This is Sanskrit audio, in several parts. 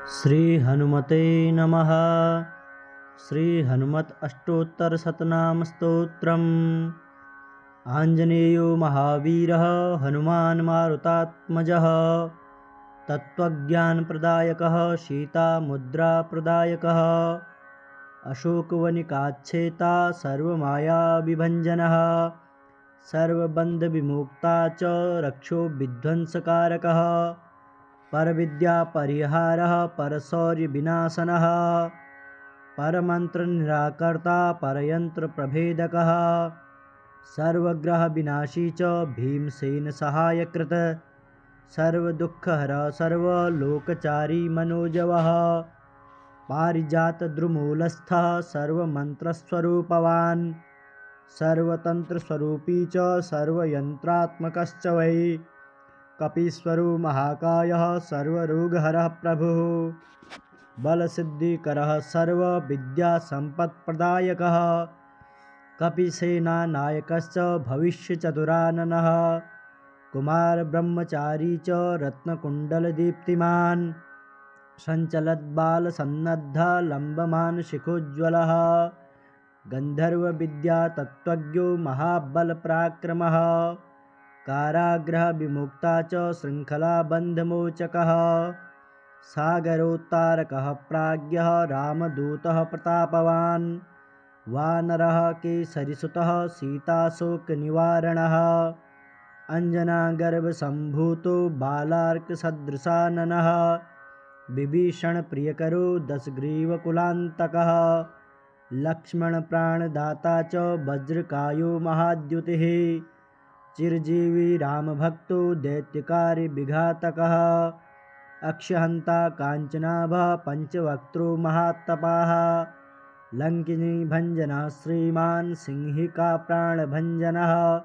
श्री हनुमते नमः। श्री हनुमत अष्टोत्तर शतनाम स्तोत्रम्। आंजनेयो महावीरः हनुमान् मारुतात्मजः, तत्त्वज्ञानप्रदायकः सीतामुद्राप्रदायकः, अशोकवनिकाच्छेता सर्वमायाविभञ्जनः, सर्वबन्धविमुक्ता च रक्षो विध्वंसकारकः, परविद्यापरिहारः परशौर्यविनाशनः, परमन्त्रनिराकर्ता परयन्त्रप्रभेदकः, सर्वग्रहविनाशी च भीमसेनसहायकृत्, सर्वदुःखहरः सर्वलोकचारी मनोजवः, पारिजातद्रुमूलस्थः सर्वमन्त्रस्वरूपवान्, सर्वतन्त्रस्वरूपी च सर्वयन्त्रात्मकश्च वै, कपीश्वरो महाकायः सर्वरोगहरः प्रभुः, बलसिद्धिकरः सर्वविद्यासम्पत्प्रदायकः, कपिसेनानायकश्च भविष्यचतुराननः, कुमारब्रह्मचारी च रत्नकुण्डलदीप्तिमान्, सञ्चलद्बालसन्नद्धः लम्बमानशिखोज्ज्वलः, गन्धर्वविद्यातत्त्वज्ञो महाबलपराक्रमः, कारागृहविमुक्ता च शृङ्खलाबन्धमोचकः, सागरोत्तारकः प्राज्ञः रामदूतः प्रतापवान्, वानरः केसरिसुतः सीताशोकनिवारणः, अञ्जनागर्भसम्भूतो बालार्कसदृशाननः, विभीषणप्रियकरो दशग्रीवकुलान्तकः, लक्ष्मणप्राणदाता च वज्रकायो महाद्युतिः, चिरजीवी रामभक्तो दैत्यकार्यविघातकः, अक्षहन्ता काञ्चनाभः पञ्चवक्त्रो महात्तपाः, लङ्किनीभञ्जनः श्रीमान् सिंहिकाप्राणभञ्जनः,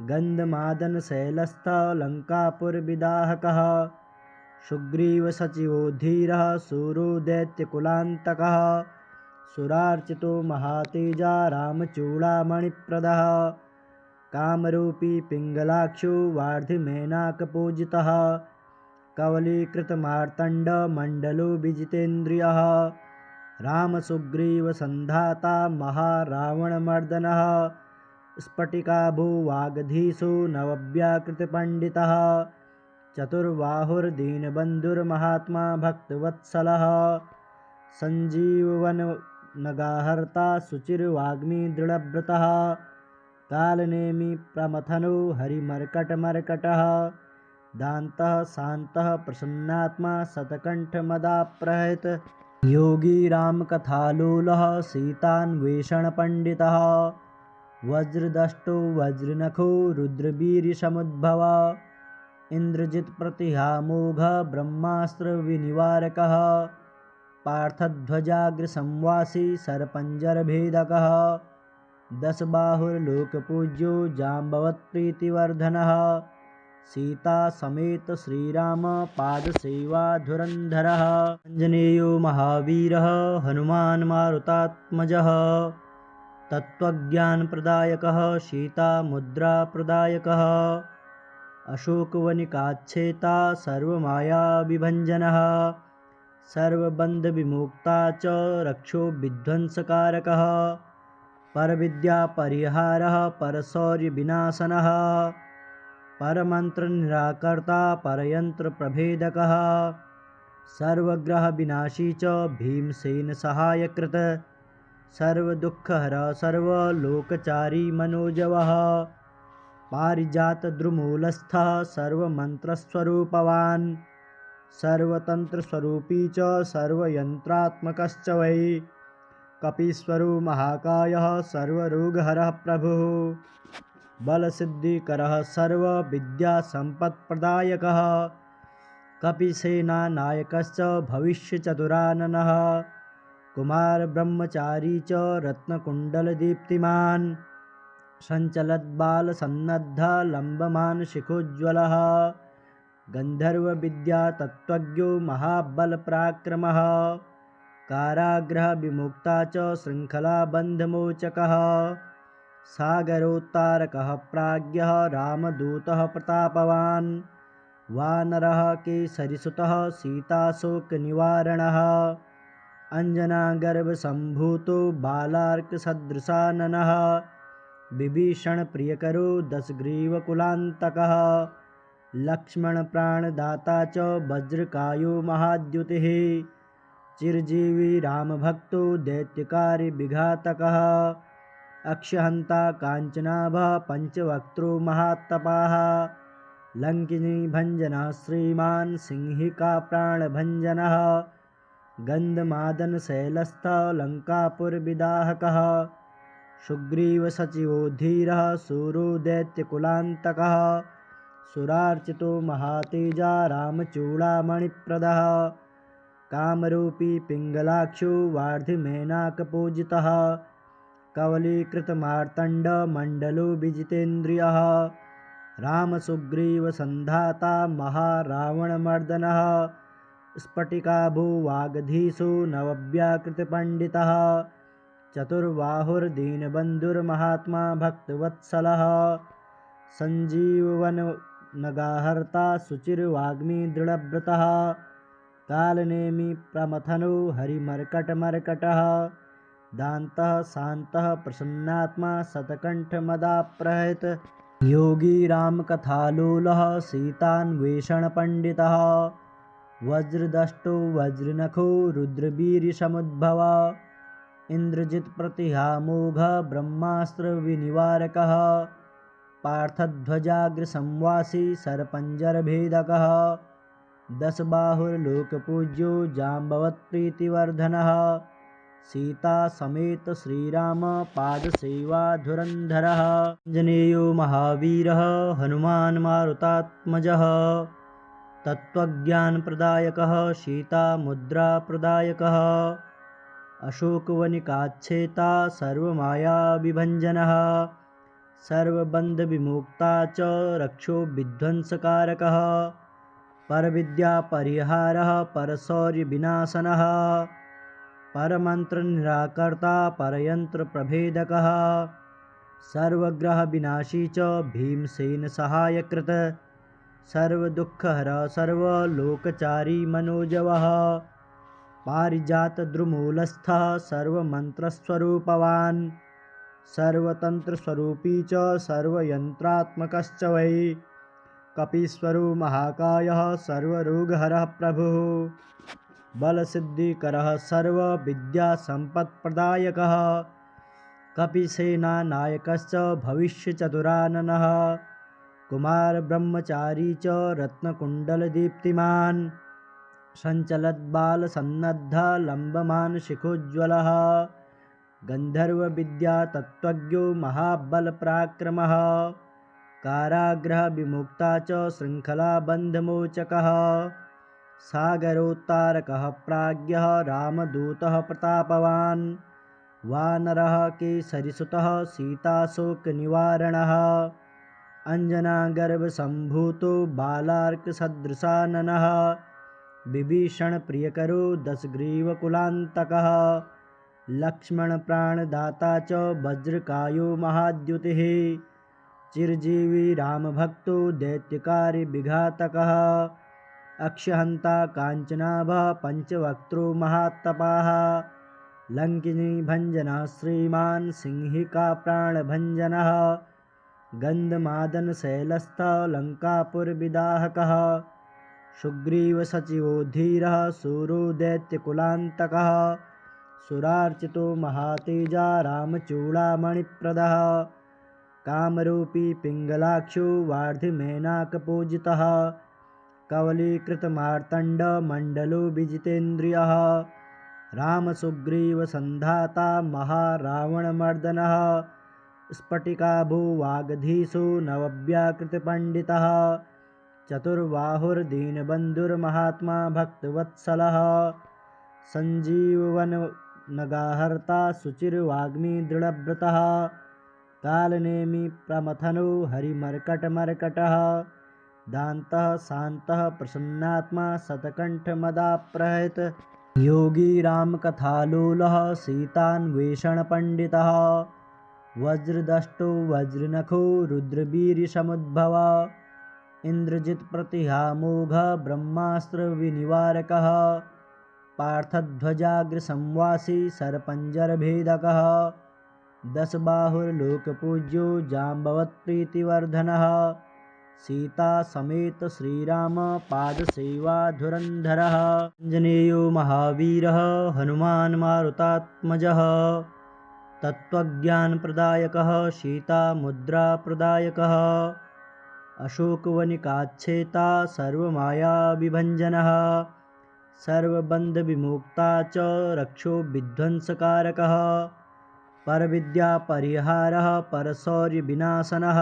गन्धमादनशैलस्थः लङ्कापुरविदाहकः, सुग्रीवसचिवो धीरः शूरो दैत्यकुलान्तकः, सुरार्चितो महातेजा रामचूडामणिप्रदः, कामरूपी पिङ्गलाक्षो वार्धिमेनाकपूजितः, कवलीकृतमार्तण्डमण्डलो विजितेन्द्रियः, रामसुग्रीवसन्धाता महारावणमर्दनः, स्फटिकाभो वागधीशो नवव्याकृतपण्डितः, चतुर्बाहुर्दीनबन्धुर्महात्मा भक्तवत्सलः, सञ्जीववननगाहर्ता शुचिर्वाग्मी दृढव्रतः, कालनेमि प्रमथनो हरिमर्कटमर्कटः, दान्तः शान्तः प्रसन्नात्मा शतकण्ठमदाप्रहृत, योगी रामकथालोलः सीतान्वेषणपण्डितः, वज्रदष्टो वज्रनखो रुद्रवीर्यसमुद्भवः, इन्द्रजित्प्रतिहामोघः ब्रह्मास्त्रविनिवारकः, पार्थध्वजाग्रसंवासी शरपञ्जरभेदकः, दशबाहुर्लोकपूज्यो जाम्बवत्प्रीतिवर्धनः, सीतासमेत श्रीराम पादसेवाधुरन्धरः, आञ्जनेयो महावीरः हनुमान् मारुतात्मजः, तत्त्वज्ञानप्रदायकः सीतामुद्राप्रदायकः, अशोकवनिकाच्छेता सर्वमायाविभञ्जनः, सर्वबन्धविमुक्ता च रक्षो विध्वंसकारकः, परविद्यापरिहारः परशौर्यविनाशनः, परमन्त्रनिराकर्ता परयन्त्रप्रभेदकः, सर्वग्रहविनाशी च भीमसेनसहायकृत्, सर्वदुःखहरः सर्वलोकचारी मनोजवः, पारिजातद्रुमूलस्थः सर्वमन्त्रस्वरूपवान्, सर्वतन्त्रस्वरूपी च सर्वयन्त्रात्मकश्च वै, कपीश्वरो महाकायः सर्वरोगहरः प्रभुः, बलसिद्धिकरः सर्वविद्यासम्पत्प्रदायकः, कपिसेनानायकश्च भविष्यचतुराननः, कुमारब्रह्मचारी च रत्नकुण्डलदीप्तिमान्, सञ्चलद्बालसन्नद्धः लम्बमानशिखोज्ज्वलः, गन्धर्वविद्यातत्त्वज्ञो महाबलपराक्रमः, कारागृहविमुक्ता च शृङ्खलाबन्धमोचकः, सागरोत्तारकः प्राज्ञः रामदूतः प्रतापवान्, वानरः केसरिसुतः सीताशोकनिवारणः अञ्जनागर्भसम्भूतो बालार्कसदृशाननः विभीषणप्रियकरो दशग्रीवकुलान्तकः लक्ष्मणप्राणदाता च वज्रकायो महाद्युतिः चिरजीवी रामभक्तो दैत्यकार्यविघातकः अक्षहन्ता काञ्चनाभः पञ्चवक्त्रो महात्तपाः लङ्किनीभञ्जनः श्रीमान् सिंहिकाप्राणभञ्जनः गन्धमादनशैलस्थः लङ्कापुरविदाहकः सुग्रीवसचिवो धीरः शूरो दैत्यकुलान्तकः सुरार्चितो महातेजा रामचूडामणिप्रदः कामरूपी पिङ्गलाक्षो वार्धिमेनाकपूजितः कवलीकृतमार्तण्डमण्डलो विजितेन्द्रियः रामसुग्रीवसन्धाता महारावणमर्दनः स्फटिकाभो वागधीशो नवव्याकृतपण्डितः चतुर्बाहुर्दीनबन्धुर्महात्मा भक्तवत्सलः सञ्जीववननगाहर्ता शुचिर्वाग्मी दृढव्रतः कालनेमि प्रमथनो हरिमर्कटमर्कटः दान्तः शान्तः प्रसन्नात्मा शतकण्ठमदाप्रहृत योगी रामकथालोलः सीतान्वेषणपण्डितः वज्रदष्टो वज्रनखो रुद्रवीर्यसमुद्भवः इन्द्रजित्प्रतिहामोघः ब्रह्मास्त्रविनिवारकः पार्थध्वजाग्रसंवासी सरपञ्जरभेदकः दशबाहुर्लोकपूज्यो जाम्बवत्प्रीतिवर्धनः सीतासमेत श्रीराम पादसेवाधुरन्धरः आञ्जनेयो महावीरः हनुमान् मारुतात्मजः तत्त्वज्ञानप्रदायकः सीतामुद्राप्रदायकः अशोकवनिकाच्छेता सर्वमायाविभञ्जनः सर्वबन्धविमुक्ता च रक्षो विध्वंसकारकः परविद्यापरिहारः परशौर्यविनाशनः परमन्त्रनिराकर्ता परयन्त्रप्रभेदकः सर्वग्रहविनाशी च भीमसेनसहायकृत सर्वदुःखहरः सर्वलोकचारी मनोजवः पारिजातद्रुमूलस्थः सर्वमन्त्रस्वरूपवान् सर्वतन्त्रस्वरूपी च सर्वयन्त्रात्मकश्च वै कपीश्वरो महाकायः सर्वरोगहरः प्रभुः बलसिद्धिकरः सर्वविद्यासम्पत्प्रदायकः कपिसेनानायकश्च भविष्यचतुराननः कुमारब्रह्मचारी च रत्नकुण्डलदीप्तिमान् सञ्चलद्बालसन्नद्धः लम्बमानशिखोज्ज्वलः गन्धर्वविद्यातत्त्वज्ञो महाबलपराक्रमः कारागृहविमुक्ता च शृङ्खलाबन्धमोचकः सागरोत्तारकः प्राज्ञः रामदूतः प्रतापवान् वानरः केसरिसुतः सीताशोकनिवारणः अञ्जनागर्भसम्भूतो बालार्कसदृशाननः विभीषणप्रियकरो दशग्रीवकुलान्तकः लक्ष्मणप्राणदाता च वज्रकायो महाद्युतिः चिरजीवी रामभक्तो दैत्यकार्यविघातकः अक्षहन्ता काञ्चनाभः पञ्चवक्त्रो महात्तपाः लङ्किनीभञ्जनः श्रीमान् सिंहिकाप्राणभञ्जनः गन्धमादनशैलस्थः लङ्कापुरविदाहकः सुग्रीवसचिवो धीरः शूरो दैत्यकुलान्तकः सुरार्चितो महातेजा रामचूडामणिप्रदः कामरूपी पिङ्गलाक्षो वार्धिमेनाकपूजितः कवलीकृतमार्तण्डमण्डलो विजितेन्द्रियः रामसुग्रीवसन्धाता महारावणमर्दनः स्फटिकाभो वागधीशो नवव्याकृतपण्डितः चतुर्बाहुर्दीनबन्धुर्महात्मा भक्तवत्सलः सञ्जीववननगाहर्ता शुचिर्वाग्मी दृढव्रतः कालनेमि प्रमथनो हरिमर्कटमर्कटः दान्तः शान्तः प्रसन्नात्मा शतकण्ठमदाप्रहृत योगी रामकथालोलः सीतान्वेषणपण्डितः वज्रदष्टो वज्रनखो रुद्रवीर्यसमुद्भवः इन्द्रजित्प्रतिहामोघ ब्रह्मास्त्रविनिवारकः पार्थध्वजाग्रसंवासी सर्पञ्जरभेदकः दशबाहुर्लोकपूज्यो जाम्बवत्प्रीतिवर्धनः सीतासमेत श्रीराम पादसेवाधुरन्धरः आञ्जनेयो महावीरः हनुमान् मारुतात्मजः तत्त्वज्ञानप्रदायकः सीतामुद्राप्रदायकः अशोकवनिकाच्छेता सर्वमायाविभञ्जनः सर्वबन्धविमुक्ता च रक्षो विध्वंसकारकः परविद्यापरिहारः परशौर्यविनाशनः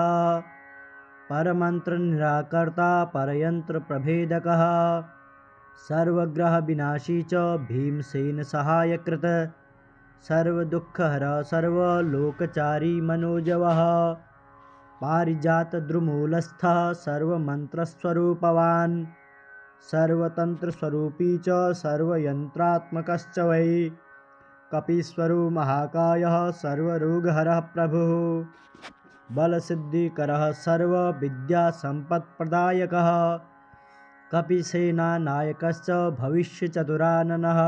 परमन्त्रनिराकर्ता परयन्त्रप्रभेदकः सर्वग्रहविनाशी च भीमसेनसहायकृत सर्वदुःखहरः सर्वलोकचारी मनोजवः पारिजातद्रुमूलस्थः सर्वमन्त्रस्वरूपवान् सर्वतन्त्रस्वरूपी च सर्वयन्त्रात्मकश्च वै कपीश्वरो महाकायः सर्वरोगहरः प्रभुः बलसिद्धिकरः सर्वविद्यासम्पत्प्रदायकः कपिसेनानायकश्च भविष्यचतुराननः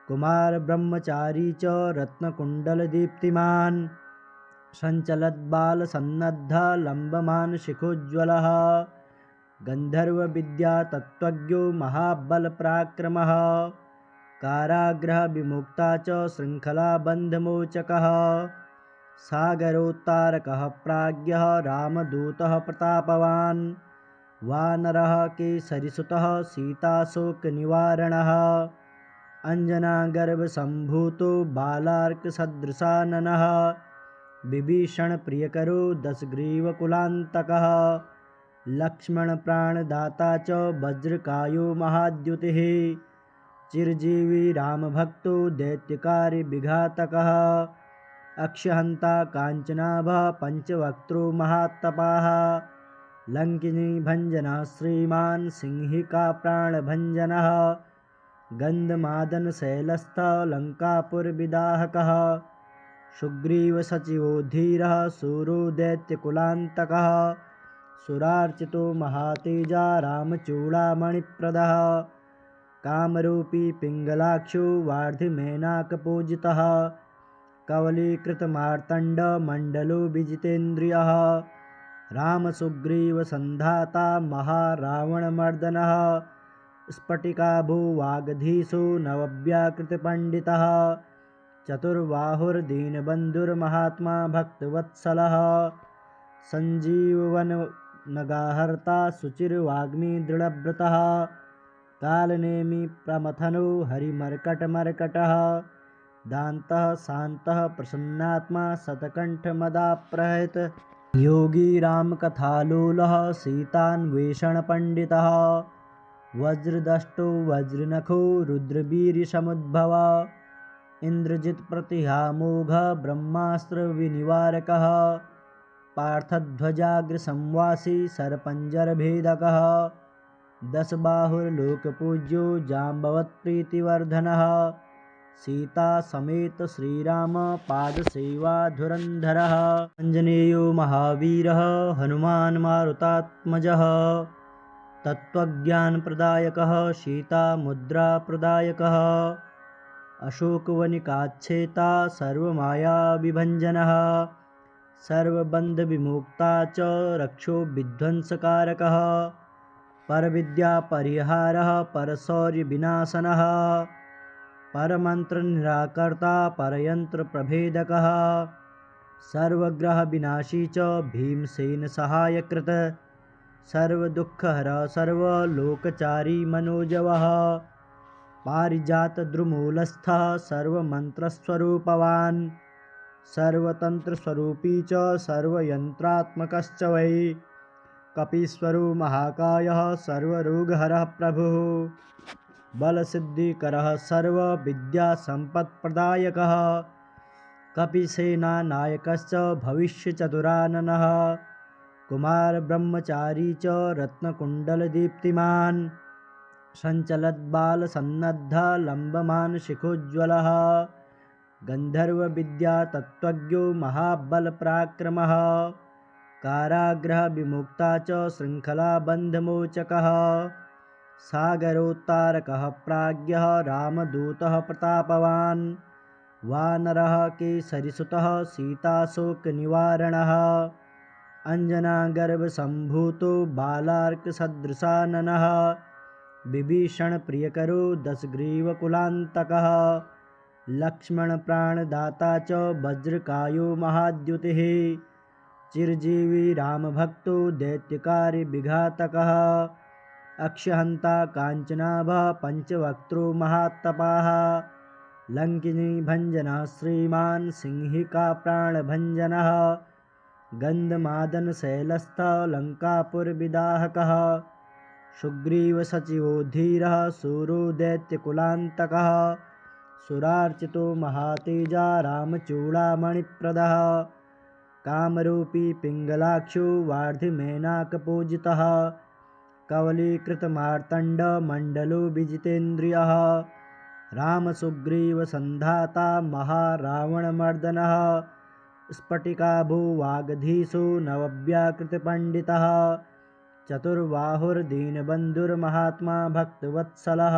कुमारब्रह्मचारी च रत्नकुण्डलदीप्तिमान् सञ्चलद्बालसन्नद्धलम्बमानशिखोज्ज्वलः गन्धर्वविद्यातत्त्वज्ञो महाबलपराक्रमः कारागृहविमुक्ता च शृङ्खलाबन्धमोचकः सागरोत्तारकः प्राज्ञः रामदूतः प्रतापवान् वानरः केसरिसुतः सीताशोकनिवारणः अञ्जनागर्भसम्भूतो बालार्कसदृशाननः विभीषणप्रियकरो दशग्रीवकुलान्तकः लक्ष्मणप्राणदाता च वज्रकायो महाद्युतिः चिरजीवी रामभक्तो दैत्यकार्यविघातकः अक्षहन्ता काञ्चनाभः पञ्चवक्त्रो महात्तपाः लङ्किनीभञ्जनः श्रीमान् सिंहिकाप्राणभञ्जनः गन्धमादनशैलस्थः लङ्कापुरविदाहकः सुग्रीवसचिवो धीरः शूरो दैत्यकुलान्तकः सुरार्चितो महातेजा रामचूडामणिप्रदः कामरूपी पिङ्गलाक्षो वार्धिमेनाकपूजितः कवलीकृतमार्तण्डमण्डलो विजितेन्द्रियः रामसुग्रीवसन्धाता महारावणमर्दनः स्फटिकाभो वागधीशो नवव्याकृतपण्डितः चतुर्बाहुर्दीनबन्धुर्महात्मा भक्तवत्सलः सञ्जीववननगाहर्ता शुचिर्वाग्मी दृढव्रतः कालनेमि प्रमथनो हरिमर्कटमर्कटः दान्तः शान्तः प्रसन्नात्मा शतकण्ठमदाप्रहृत योगी रामकथालोलः सीतान्वेषणपण्डितः वज्रदष्टो वज्रनखो रुद्रवीर्यसमुद्भवः इन्द्रजित्प्रतिहामोघ ब्रह्मास्त्रविनिवारकः पार्थध्वजाग्रसंवासी सर्पञ्जरभेदकः दशबाहुर्लोकपूज्यो जाम्बवत्प्रीतिवर्धनः सीतासमेत श्रीराम पादसेवाधुरन्धरः आञ्जनेयो महावीरः हनुमान् मारुतात्मजः तत्त्वज्ञानप्रदायकः सीतामुद्राप्रदायकः अशोकवनिकाच्छेता सर्वमायाविभञ्जनः सर्वबन्धविमुक्ता च रक्षो विध्वंसकारकः परविद्यापरिहारः परशौर्यविनाशनः परमन्त्रनिराकर्ता परयन्त्रप्रभेदकः सर्वग्रहविनाशी च भीमसेनसहायकृत सर्वदुःखहरः सर्वलोकचारी मनोजवः पारिजातद्रुमूलस्थः सर्वमन्त्रस्वरूपवान् सर्वतन्त्रस्वरूपी च सर्वयन्त्रात्मकश्च वै कपीश्वरो महाकायः सर्वरोगहरः प्रभुः बलसिद्धिकरः सर्वविद्यासम्पत्प्रदायकः कपिसेनानायकश्च भविष्यचतुराननः कुमारब्रह्मचारी च रत्नकुण्डलदीप्तिमान् सञ्चलद्बालसन्नद्धलम्बमानशिखोज्ज्वलः गन्धर्वविद्यातत्त्वज्ञो महाबलपराक्रमः कारागृहविमुक्ता च शृङ्खलाबन्धमोचकः सागरोत्तारकः प्राज्ञः रामदूतः प्रतापवान् वानरः केसरिसुतः सीताशोकनिवारणः अञ्जनागर्भसम्भूतो बालार्कसदृशाननः विभीषणप्रियकरो दशग्रीवकुलान्तकः लक्ष्मणप्राणदाता च वज्रकायो महाद्युतिः चिरजीवी रामभक्तो दैत्यकार्यविघातकः अक्षहन्ता काञ्चनाभः पञ्चवक्त्रो महात्तपाः लङ्किनीभञ्जनः श्रीमान् सिंहिकाप्राणभञ्जनः गन्धमादनशैलस्थः लङ्कापुरविदाहकः सुग्रीवसचिवो धीरः शूरो दैत्यकुलान्तकः सुरार्चितो महातेजा रामचूडामणिप्रदः कामरूपी पिङ्गलाक्षो वार्धिमेनाकपूजितः कवलीकृतमार्तण्डमण्डलो विजितेन्द्रियः रामसुग्रीवसन्धाता महारावणमर्दनः स्फटिकाभो वागधीशो नवव्याकृतपण्डितः चतुर्बाहुर्दीनबन्धुर्महात्मा भक्तवत्सलः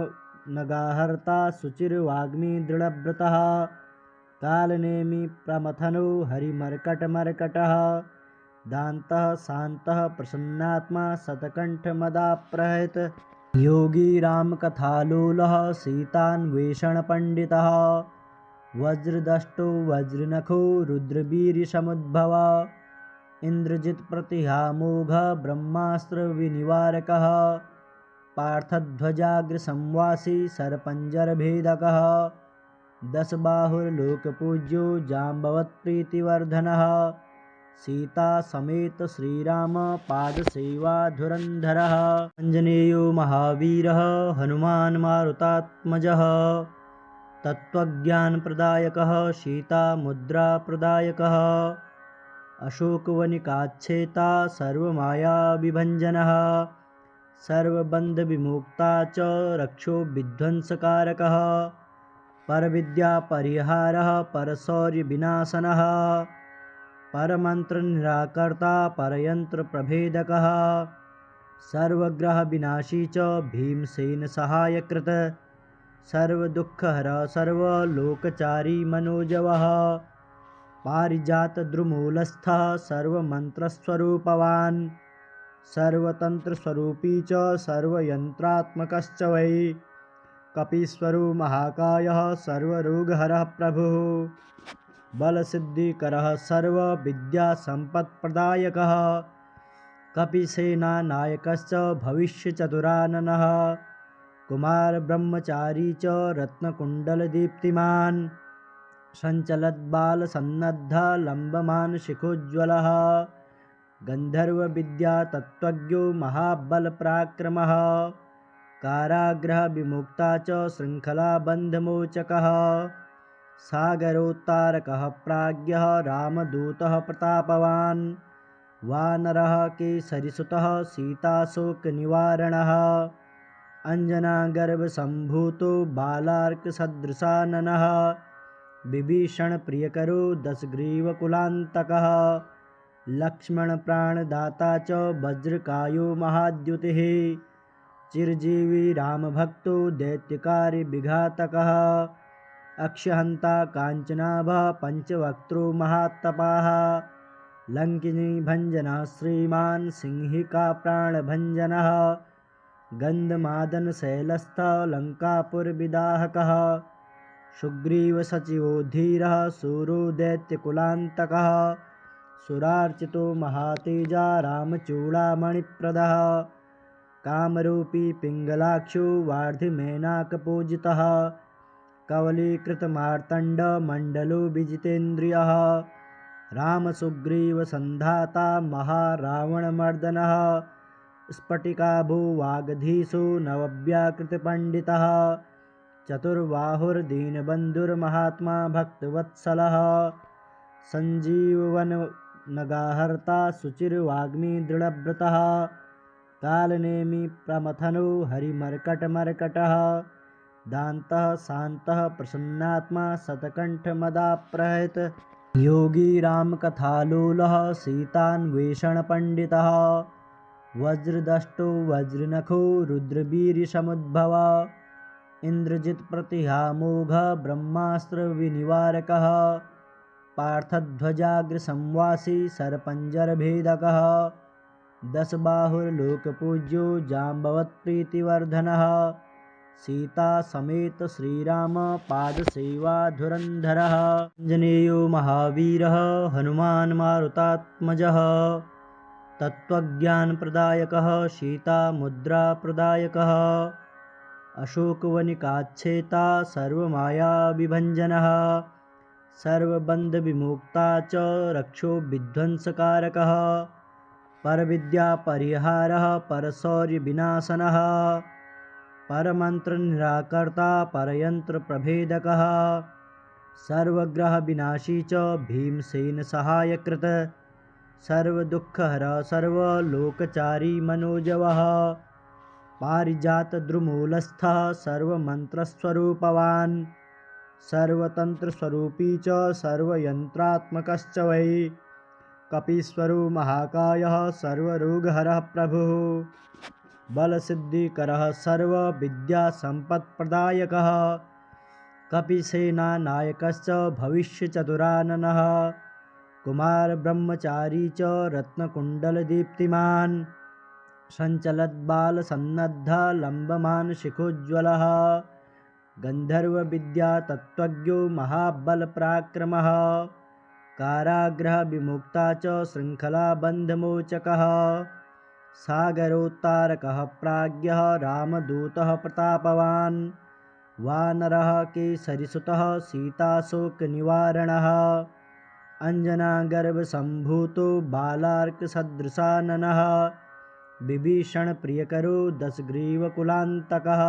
सञ्जीववननगाहर्ता शुचिर्वाग्मी दृढव्रतः कालनेमि प्रमथनो हरिमर्कटमर्कटः दान्तः शान्तः प्रसन्नात्मा शतकण्ठमदाप्रहृत योगी रामकथालोलः सीतान्वेषणपण्डितः वज्रदष्टो वज्रनखो रुद्रवीर्यसमुद्भव इन्द्रजित्प्रतिहामोघः ब्रह्मास्त्रविनिवारकः पार्थध्वजाग्रसंवासी सरपञ्जरभेदकः दशबाहुर्लोकपूज्यो जाम्बवत्प्रीतिवर्धनः सीतासमेत श्रीराम पादसेवाधुरन्धरः आञ्जनेयो महावीरः हनुमान् मारुतात्मजः तत्त्वज्ञानप्रदायकः सीतामुद्राप्रदायकः अशोकवनिकाच्छेता सर्वमायाविभञ्जनः सर्वबन्धविमुक्ता च रक्षो विध्वंसकारकः परविद्यापरिहारः परशौर्यविनाशनः परमन्त्रनिराकर्ता परयन्त्रप्रभेदकः सर्वग्रहविनाशी च भीमसेनसहायकृत सर्वदुःखहरः सर्वलोकचारी मनोजवः पारिजातद्रुमूलस्थः सर्वमन्त्रस्वरूपवान् सर्वतन्त्रस्वरूपी च सर्वयन्त्रात्मकश्च वै कपीश्वरो महाकायः सर्वरोगहरः प्रभुः बलसिद्धिकरः सर्वविद्यासम्पत्प्रदायकः कपिसेनानायकश्च भविष्यचतुराननः कुमारब्रह्मचारी च रत्नकुण्डलदीप्तिमान् सञ्चलद्बालसन्नद्धः लम्बमानशिखोज्ज्वलः गन्धर्वविद्यातत्त्वज्ञो महाबलपराक्रमः कारागृहविमुक्ता च शृङ्खलाबन्धमोचकः सागरोत्तारकः प्राज्ञः रामदूतः प्रतापवान् वानरः केसरिसुतः सीताशोकनिवारणः अञ्जनागर्भसम्भूतो बालार्कसदृशाननः विभीषणप्रियकरो दशग्रीवकुलान्तकः लक्ष्मणप्राणदाता च वज्रकायो महाद्युतिः चिरजीवी रामभक्तो दैत्यकार्यविघातकः अक्षहन्ता काञ्चनाभः पञ्चवक्त्रो महात्तपाः लङ्किनीभञ्जनः श्रीमान् सिंहिकाप्राणभञ्जनः गन्धमादनशैलस्थः लङ्कापुरविदाहकः सुग्रीवसचिवो धीरः शूरो दैत्यकुलान्तकः सुरार्चितो महातेजा रामचूडामणिप्रदः कामरूपी पिङ्गलाक्षो वार्धिमेनाकपूजितः कवलीकृतमार्तण्डमण्डलो विजितेन्द्रियः रामसुग्रीवसन्धाता महारावणमर्दनः स्फटिकाभो वागधीशो नवव्याकृतपण्डितः चतुर्बाहुर्दीनबन्धुर्महात्मा भक्तवत्सलः सञ्जीववननगाहर्ता शुचिर्वाग्मी दृढव्रतः कालनेमि प्रमथनो हरिमर्कटमर्कटः दान्तः शान्तः प्रसन्नात्मा शतकण्ठमदाप्रहृत योगी रामकथालोलः सीतान्वेषणपण्डितः वज्रदष्टो वज्रनखो रुद्रवीर्यसमुद्भवः इन्द्रजित्प्रतिहामोघः ब्रह्मास्त्रविनिवारकः पार्थध्वजाग्रसंवासी सर्पञ्जरभेदकः दशबाहुर्लोकपूज्यो जाम्बवत्प्रीतिवर्धनः सीतासमेत श्रीराम पादसेवाधुरन्धरः आञ्जनेयो महावीरः हनुमान् मारुतात्मजः तत्त्वज्ञानप्रदायकः सीतामुद्राप्रदायकः अशोकवनिकाच्छेता सर्वमायाविभञ्जनः सर्वबन्धविमुक्ता च रक्षो विध्वंसकारकः परविद्यापरिहारः परशौर्यविनाशनः परमन्त्रनिराकर्ता परयन्त्रप्रभेदकः सर्वग्रहविनाशी च भीमसेनसहायकृत सर्वदुःखहरः सर्वलोकचारी मनोजवः पारिजातद्रुमूलस्थः सर्वमन्त्रस्वरूपवान् सर्वतन्त्रस्वरूपी च सर्वयन्त्रात्मकश्च वै कपीश्वरो महाकायः सर्वरोगहरः प्रभुः बलसिद्धिकरः सर्वविद्यासम्पत्प्रदायकः कपिसेनानायकश्च भविष्यचतुराननः कुमारब्रह्मचारी च रत्नकुण्डलदीप्तिमान् सञ्चलद्बालसन्नद्धः लम्बमानशिखोज्ज्वलः गन्धर्वविद्यातत्त्वज्ञो महाबलपराक्रमः कारागृहविमुक्ता च शृङ्खलाबन्धमोचकः सागरोत्तारकः प्राज्ञः रामदूतः प्रतापवान् वानरः केसरिसुतः सीताशोकनिवारणः अञ्जनागर्भसम्भूतो बालार्कसदृशाननः विभीषणप्रियकरो दशग्रीवकुलान्तकः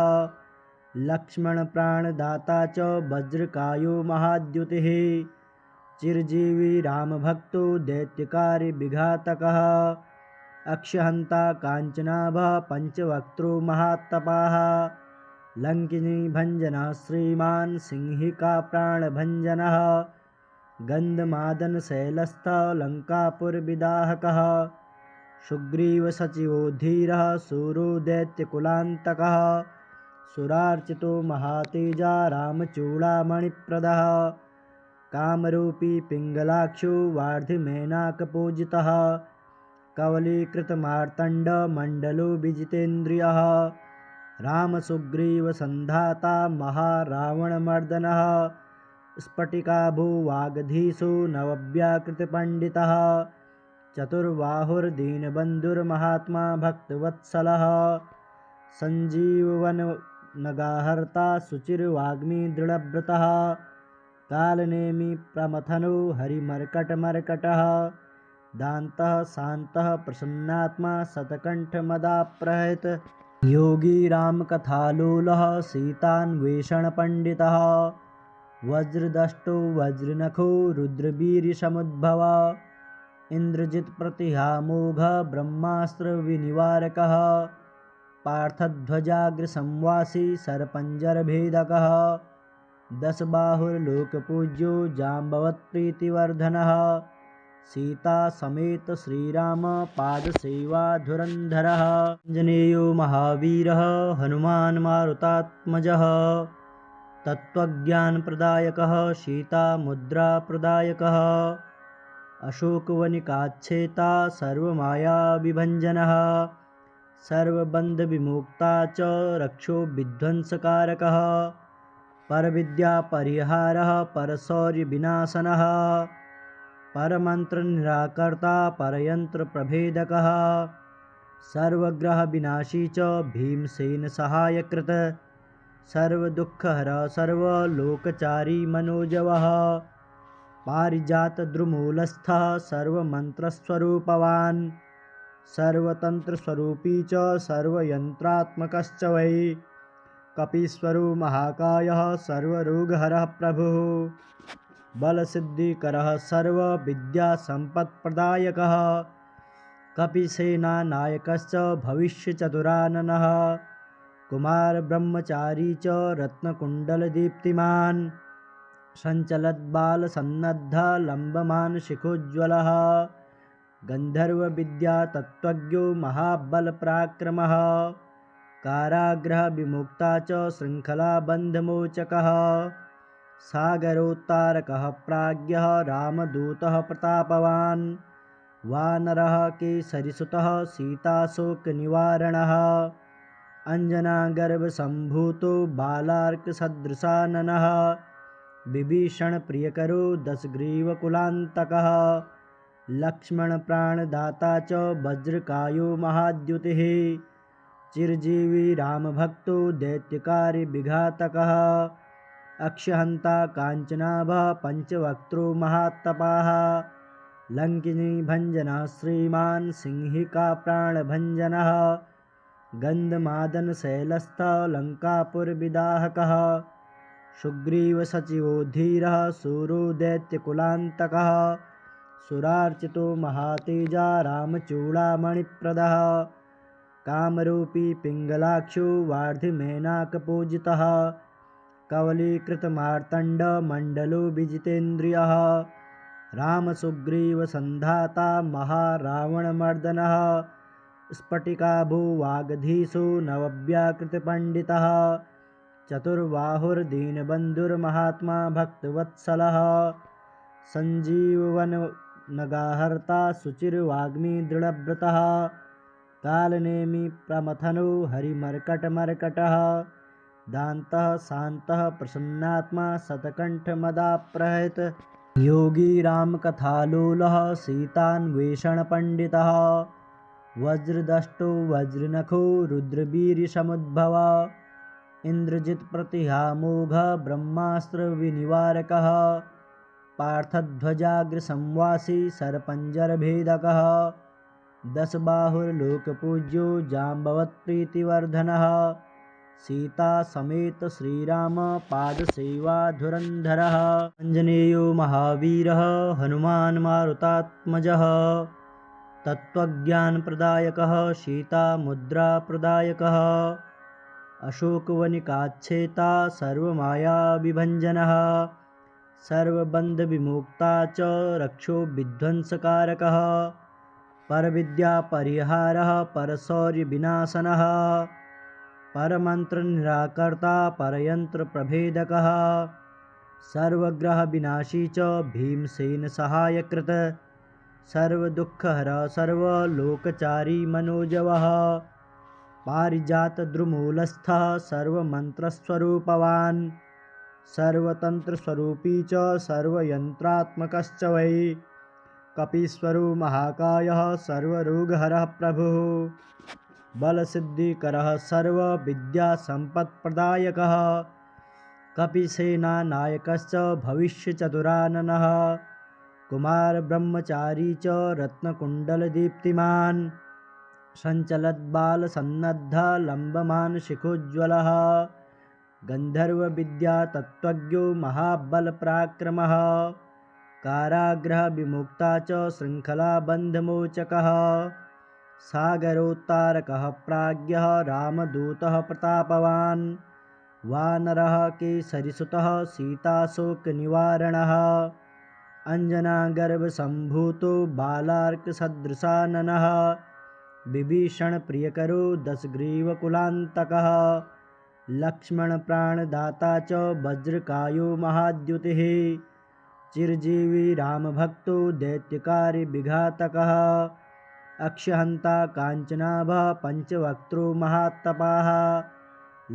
लक्ष्मणप्राणदाता च वज्रकायो महाद्युतिः चिरजीवी रामभक्तो दैत्यकार्यविघातकः अक्षहन्ता काञ्चनाभः पञ्चवक्त्रो महात्तपाः लङ्किनीभञ्जनः श्रीमान् सिंहिकाप्राणभञ्जनः गन्धमादनशैलस्थः लङ्कापुरविदाहकः सुग्रीवसचिवो धीरः शूरो दैत्यकुलान्तकः सुरार्चितो महातेजा रामचूडामणिप्रदः कामरूपी पिङ्गलाक्षो वार्धिमेनाकपूजितः कवलीकृतमार्तण्डमण्डलो विजितेन्द्रियः रामसुग्रीवसन्धाता महारावणमर्दनः स्फटिकाभो वागधीशो नवव्याकृतिपण्डितः चतुर्बाहुर्दीनबन्धुर्महात्मा भक्तवत्सलः सञ्जीववननगाहर्ता शुचिर्वाग्मी दृढव्रतः कालनेमि प्रमथनो हरिमर्कटमर्कटः दान्तः शान्तः प्रसन्नात्मा शतकण्ठमदाप्रहृत योगी रामकथालोलः सीतान्वेषणपण्डितः वज्रदष्टो वज्रनखो रुद्रवीर्यसमुद्भवः इन्द्रजित्प्रतिहामोघः ब्रह्मास्त्रविनिवारकः पार्थध्वजाग्रसंवासी सर्पञ्जरभेदकः दशबाहुर्लोकपूज्यो जाम्बवत्प्रीतिवर्धनः सीतासमेत श्रीराम पादसेवाधुरन्धरः आञ्जनेयो महावीरः हनुमान् मारुतात्मजः तत्त्वज्ञानप्रदायकः सीतामुद्राप्रदायकः अशोकवनिकाच्छेता सर्वमायाविभञ्जनः सर्वबन्धविमुक्ता च रक्षो विध्वंसकारकः परविद्यापरिहारः परशौर्यविनाशनः परमन्त्रनिराकर्ता परयन्त्रप्रभेदकः सर्वग्रहविनाशी च भीमसेनसहायकृत सर्वदुःखहरः सर्वलोकचारी मनोजवः पारिजातद्रुमूलस्थः सर्वमन्त्रस्वरूपवान् सर्वतन्त्रस्वरूपी च सर्वयन्त्रात्मकश्च वै कपीश्वरो महाकायः सर्वरोगहरः प्रभुः बलसिद्धिकरः सर्वविद्यासम्पत्प्रदायकः कपिसेनानायकश्च भविष्यचतुराननः कुमारब्रह्मचारी च रत्नकुण्डलदीप्तिमान् सञ्चलद्बालसन्नद्धः लम्बमानशिखोज्ज्वलः गन्धर्वविद्यातत्त्वज्ञो महाबलपराक्रमः कारागृहविमुक्ता च शृङ्खलाबन्धमोचकः सागरोत्तारकः प्राज्ञः रामदूतः प्रतापवान् वानरः केसरिसुतः सीताशोकनिवारणः अञ्जनागर्भसम्भूतो बालार्कसदृशाननः विभीषणप्रियकरो दशग्रीवकुलान्तकः लक्ष्मणप्राणदाता च वज्रकायो महाद्युतिः चिरजीवी रामभक्तो दैत्यकार्यविघातकः अक्षहन्ता काञ्चनाभः पञ्चवक्त्रो महात्तपाः लङ्किनीभञ्जनः श्रीमान् सिंहिकाप्राणभञ्जनः गन्धमादनशैलस्थः लङ्कापुरविदाहकः सुग्रीवसचिवो धीरः शूरो दैत्यकुलान्तकः सुरार्चितो महातेजा रामचूडामणिप्रदः कामरूपी पिङ्गलाक्षो वार्धिमेनाकपूजितः कवलीकृतमार्तण्डमण्डलो विजितेन्द्रियः रामसुग्रीवसन्धाता महारावणमर्दनः स्फटिकाभो वागधीशो नवव्याकृतपण्डितः चतुर्बाहुर्दीनबन्धुर्महात्मा भक्तवत्सलः सञ्जीववननगाहर्ता शुचिर्वाग्मी दृढव्रतः कालनेमि प्रमथनो हरिमर्कटमर्कटः दान्तः शान्तः प्रसन्नात्मा शतकण्ठमदाप्रहृत योगी रामकथालोलः सीतान्वेषणपण्डितः वज्रदष्टो वज्रनखो रुद्रवीर्यसमुद्भवः इन्द्रजित्प्रतिहामोघः ब्रह्मास्त्रविनिवारकः पार्थध्वजाग्रसंवासी सरपञ्जरभेदकः दशबाहुर्लोकपूज्यो जाम्बवत्प्रीतिवर्धनः सीतासमेत श्रीराम पादसेवाधुरन्धरः आञ्जनेयो महावीरः हनुमान् मारुतात्मजः तत्त्वज्ञानप्रदायकः सीतामुद्राप्रदायकः अशोकवनिकाच्छेता सर्वमायाविभञ्जनः सर्वबन्धविमुक्ता च रक्षो विध्वंसकारकः परविद्यापरिहारः परशौर्यविनाशनः परमन्त्रनिराकर्ता परयन्त्रप्रभेदकः सर्वग्रहविनाशी च भीमसेनसहायकृत सर्वदुःखहरः सर्वलोकचारी मनोजवः पारिजातद्रुमूलस्थः सर्वमन्त्रस्वरूपवान् सर्वतन्त्रस्वरूपी च सर्वयन्त्रात्मकश्च वै कपीश्वरो महाकायः सर्वरोगहरः प्रभुः बलसिद्धिकरः सर्वविद्यासम्पत्प्रदायकः कपिसेनानायकश्च भविष्यचतुराननः कुमारब्रह्मचारी च रत्नकुण्डलदीप्तिमान् सञ्चलद्बालसन्नद्धः लम्बमानशिखोज्ज्वलः गन्धर्वविद्यातत्त्वज्ञो महाबलपराक्रमः कारागृहविमुक्ता च शृङ्खलाबन्धमोचकः सागरोत्तारकः प्राज्ञः रामदूतः प्रतापवान् वानरः केसरिसुतः सीताशोकनिवारणः अञ्जनागर्भसम्भूतो बालार्कसदृशाननः विभीषणप्रियकरो दशग्रीवकुलान्तकः लक्ष्मणप्राणदाता च वज्रकायो महाद्युतिः चिरजीवी रामभक्तो दैत्यकार्यविघातकः अक्षहन्ता काञ्चनाभः पञ्चवक्त्रो महात्तपाः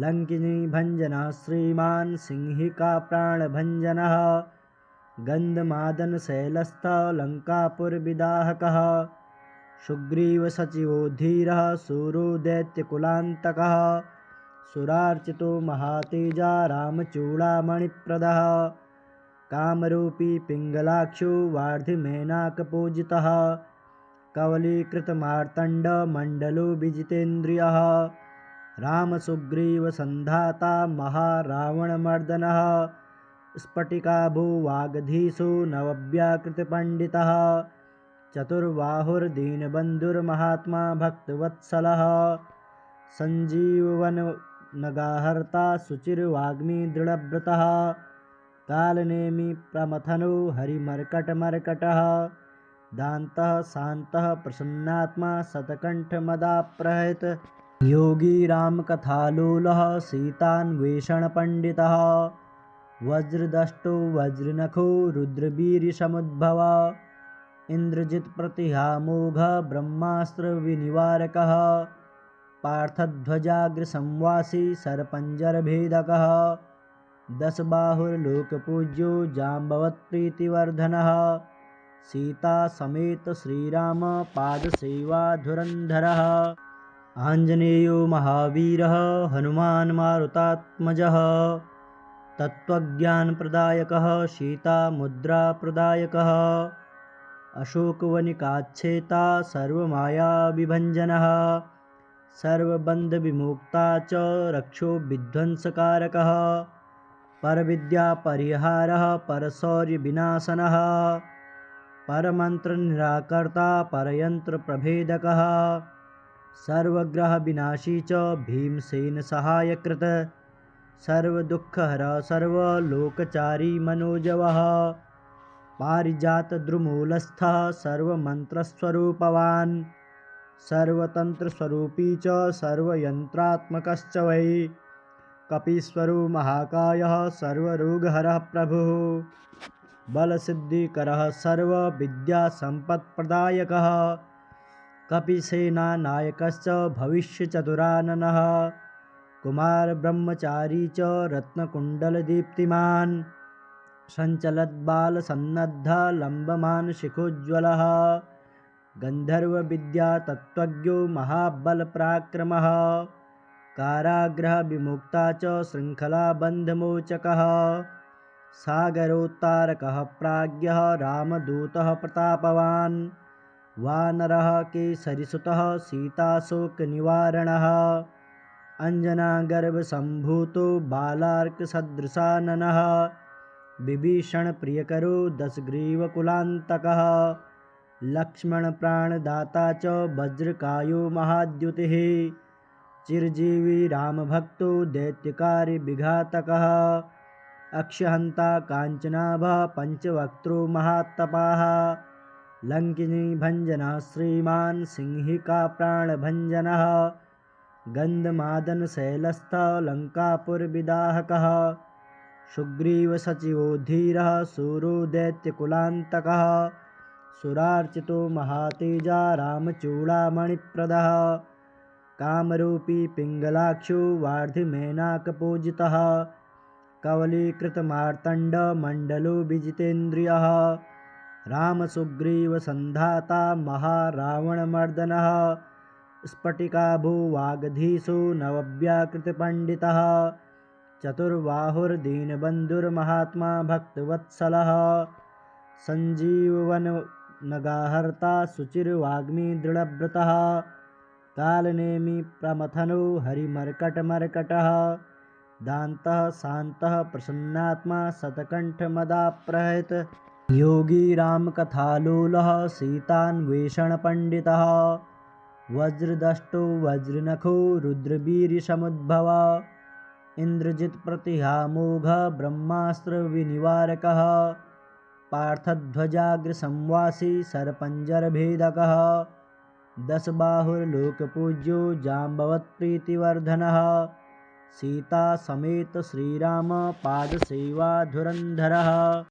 लङ्किनीभञ्जनः श्रीमान् सिंहिकाप्राणभञ्जनः गन्धमादनशैलस्थः लङ्कापुरविदाहकः सुग्रीवसचिवो धीरः शूरो दैत्यकुलान्तकः सुरार्चितो महातेजा रामचूडामणिप्रदः कामरूपी पिङ्गलाक्षो वार्धिमेनाकपूजितः कवलीकृतमार्तण्डमण्डलो विजितेन्द्रियः रामसुग्रीवसन्धाता महारावणमर्दनः स्फटिकाभो वागधीशो नवव्याकृतपण्डितः चतुर्बाहुर्दीनबन्धुर्महात्मा भक्तवत्सलः सञ्जीववननगाहर्ता शुचिर्वाग्मी दृढव्रतः कालनेमि प्रमथनो हरिमर्कटमर्कटः दान्तः शान्तः प्रसन्नात्मा शतकण्ठमदाप्रहृत योगी रामकथालोलः सीतान्वेषणपण्डितः वज्रदष्टो वज्रनखो रुद्रवीर्यसमुद्भवः इन्द्रजित्प्रतिहामोघः ब्रह्मास्त्रविनिवारकः पार्थध्वजाग्रसंवासी सरपञ्जरभेदकः दशबाहुर्लोकपूज्यो जाम्बवत्प्रीतिवर्धनः सीतासमेत श्रीराम पादसेवाधुरन्धरः आञ्जनेयो महावीरः हनुमान् मारुतात्मजः तत्त्वज्ञानप्रदायकः सीतामुद्राप्रदायकः अशोकवनिकाच्छेता सर्वमायाविभञ्जनः सर्वबन्धविमुक्ता च रक्षो विध्वंसकारकः परविद्यापरिहारः परशौर्यविनाशनः परमन्त्रनिराकर्ता परयन्त्रप्रभेदकः सर्वग्रहविनाशी च भीमसेनसहायकृत सर्वदुःखहरः सर्वलोकचारी मनोजवः पारिजातद्रुमूलस्थः सर्वमन्त्रस्वरूपवान् सर्वतन्त्रस्वरूपी च सर्वयन्त्रात्मकश्च वै कपीश्वरो महाकायः सर्वरोगहरः प्रभुः बलसिद्धिकरः सर्वविद्यासम्पत्प्रदायकः कपिसेनानायकश्च भविष्यचतुराननः कुमारब्रह्मचारी च रत्नकुण्डलदीप्तिमान् सञ्चलद्बालसन्नद्धः लम्बमानशिखोज्ज्वलः गन्धर्वविद्यातत्त्वज्ञो महाबलपराक्रमः कारागृहविमुक्ता च शृङ्खलाबन्धमोचकः सागरोत्तारकः प्राज्ञः रामदूतः प्रतापवान् वानरः केसरिसुतः सीताशोकनिवारणः अञ्जनागर्भसम्भूतो बालार्कसदृशाननः विभीषणप्रियकरो दशग्रीवकुलान्तकः लक्ष्मणप्राणदाता च वज्रकायो महाद्युतिः चिरजीवी रामभक्तो दैत्यकार्यविघातकः अक्षहन्ता काञ्चनाभः पञ्चवक्त्रो महात्तपाः लङ्किनीभञ्जनः श्रीमान् सिंहिकाप्राणभञ्जनः गन्धमादनशैलस्थः लङ्कापुरविदाहकः सुग्रीवसचिवो धीरः शूरो दैत्यकुलान्तकः सुरार्चितो महातेजा रामचूडामणिप्रदः कामरूपी पिङ्गलाक्षो वार्धिमेनाकपूजितः कवलीकृतमार्तण्डमण्डलो विजितेन्द्रियः रामसुग्रीवसन्धाता महारावणमर्दनः स्फटिकाभुवागधीशो नवव्याकृतिपण्डितः चतुर्बाहुर्दीनबन्धुर्महात्मा भक्तवत्सलः सञ्जीववननगाहर्ता शुचिर्वाग्मी दृढव्रतः कालनेमि प्रमथनो हरिमर्कटमर्कटः दान्तः शान्तः प्रसन्नात्मा शतकण्ठमदाप्रहृत योगी रामकथालोलः सीतान्वेषणपण्डितः वज्रदष्टो वज्रनखो रुद्रवीर्यसमुद्भवः इन्द्रजित्प्रतिहामोघः ब्रह्मास्त्रविनिवारकः पार्थध्वजाग्रसंवासी सरपञ्जरभेदकः दशबाहुर्लोकपूज्यो जाम्बवत्प्रीतिवर्धनः सीतासमेत श्रीराम पादसेवाधुरन्धरः।